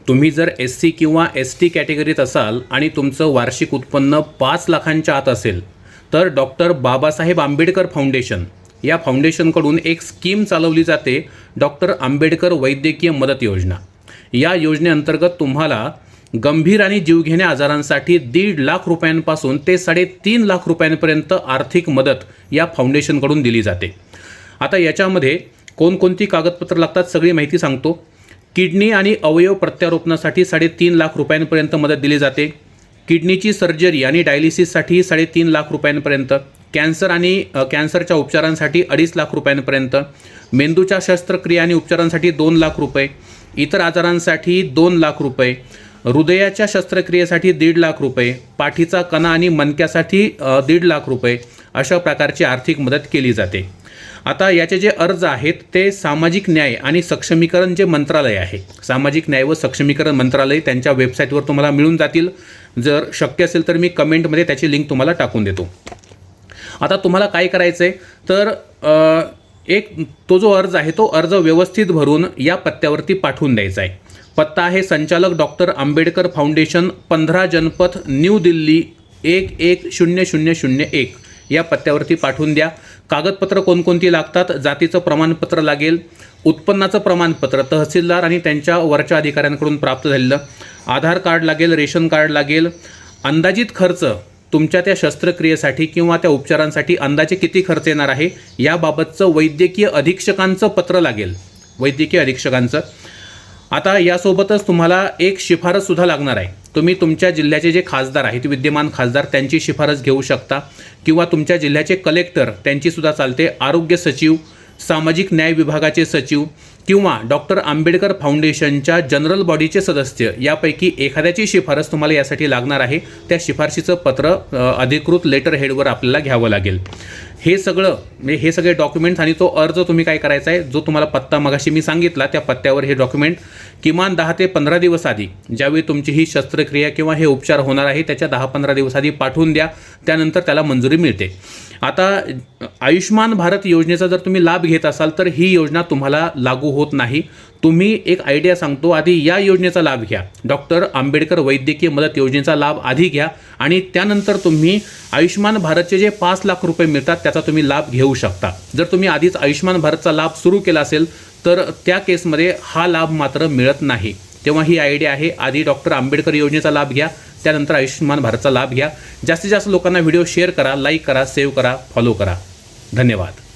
तुम्ही जर SC किंवा ST कॅटेगरीत असाल आणि तुमचं वार्षिक उत्पन्न 5 लाखांच्या आत असेल तर डॉक्टर बाबासाहेब आंबेडकर फाउंडेशन या फाउंडेशनकडून एक स्कीम चालवली जाते, डॉक्टर आंबेडकर वैद्यकीय मदत योजना। या योजनेअंतर्गत तुम्हाला गंभीर आणि जीवघेण्या आजारांसाठी 1.5 लाख रुपयांपासून ते 3.5 लाख रुपयांपर्यंत आर्थिक मदत या फाउंडेशनकडून दिली जाते। आता याच्यामध्ये कोणकोणती कागदपत्र लागतात सगळी माहिती सांगतो। किडनी आणि अवयव प्रत्यारोपणासाठी 3.5 लाख रुपयांपर्यंत मदत दिली जाते। किडनीची सर्जरी आणि डायलिसिससाठी 3.5 लाख रुपयांपर्यंत, कॅन्सर आणि कॅन्सरच्या उपचारांसाठी 2.5 लाख रुपयांपर्यंत, मेंदूच्या शस्त्रक्रिया आणि उपचारांसाठी 2 लाख रुपये, इतर आजारांसाठी 2 लाख रुपये, हृदयाच्या शस्त्रक्रियेसाठी 1.5 लाख रुपये, पाठीचा कणा आणि मणक्यासाठी 1.5 लाख रुपये अशा प्रकारची आर्थिक मदत केली जाते। आता याचे जे अर्ज आहेत ते सामाजिक न्याय आणि सक्षमीकरण जे मंत्रालय आहे, सामाजिक न्याय व सक्षमीकरण मंत्रालय त्यांच्या वेबसाईटवर तुम्हाला मिळून जातील। जर शक्य असेल तर मी कमेंटमध्ये त्याची लिंक तुम्हाला टाकून देतो। आता तुम्हाला काय करायचं आहे तर तो जो अर्ज आहे तो अर्ज व्यवस्थित भरून या पत्त्यावरती पाठवून द्यायचा आहे। पत्ता आहे संचालक डॉक्टर आंबेडकर फाउंडेशन, 15 जनपथ, न्यू दिल्ली 110001 या पत्त्यावरती पाठवून द्या। कागदपत्र कोणकोणती लागतात? जातीचं प्रमाणपत्र लागेल, उत्पन्नाचं प्रमाणपत्र तहसीलदार आणि त्यांच्या वरच्या अधिकाऱ्यांकडून प्राप्त झालेलं, आधार कार्ड लागेल, रेशन कार्ड लागेल, अंदाजित खर्च तुमच्या त्या शस्त्रक्रियेसाठी किंवा त्या उपचारांसाठी अंदाजे किती खर्च येणार आहे याबाबतचं वैद्यकीय अधीक्षकांचं पत्र लागेल, वैद्यकीय अधीक्षकांचं। आता यासोबतच तुम्हाला एक शिफारससुद्धा लागणार आहे। तुम्ही तुमच्या जिल्ह्याचे जे खासदार आहेत, विद्यमान खासदार, त्यांची शिफारस घेऊ शकता किंवा तुमच्या जिल्ह्याचे कलेक्टर त्यांचीसुद्धा चालते, आरोग्य सचिव, सामाजिक न्याय विभागाचे सचिव किंवा डॉक्टर आंबेडकर फाउंडेशनच्या जनरल बॉडीचे सदस्य यापैकी एखाद्याची शिफारस तुम्हाला यासाठी लागणार आहे। त्या शिफारशीचं पत्र अधिकृत लेटर हेडवर आपल्याला घ्यावं लागेल। हे सगळे डॉक्युमेंट्स आणि तो अर्ज तुम्ही काय करायचा आहे, जो तुम्हाला पत्ता मगाशी मी सांगितला त्या पत्त्यावर हे डॉक्युमेंट किमान 10 ते 15 दिवस आधी, ज्यावेळी तुमची ही शस्त्रक्रिया किंवा हे उपचार होणार आहे त्याच्या 10-15 दिवस आधी पाठवून द्या, त्यानंतर त्याला मंजुरी मिळते। आता आयुष्मान भारत योजनेचा जर तुम्ही लाभ घेत असाल तर ही योजना तुम्हाला लागू होत नाही। तुम्ही एक आयडिया सांगतो, आधी या योजनेचा लाभ घ्या, डॉक्टर आंबेडकर वैद्यकीय मदत योजनेचा लाभ आधी घ्या आणि त्यानंतर तुम्ही आयुष्मान भारतचे जे 5 लाख रुपये मिळतात त्याचा तुम्ही लाभ घेऊ शकता। जर तुम्ही आधीच आयुष्मान भारतचा लाभ सुरू केला असेल तर त्या केसमध्ये हा लाभ मात्र मिळत नाही। तेव्हा ही आयडिया आहे, आधी डॉक्टर आंबेडकर योजनेचा लाभ घ्या, त्यानंतर आयुष्मान भारतचा लाभ घ्या। जास्तीत जास्त लोकांना व्हिडिओ शेअर करा, लाईक करा, सेव्ह करा, फॉलो करा। धन्यवाद।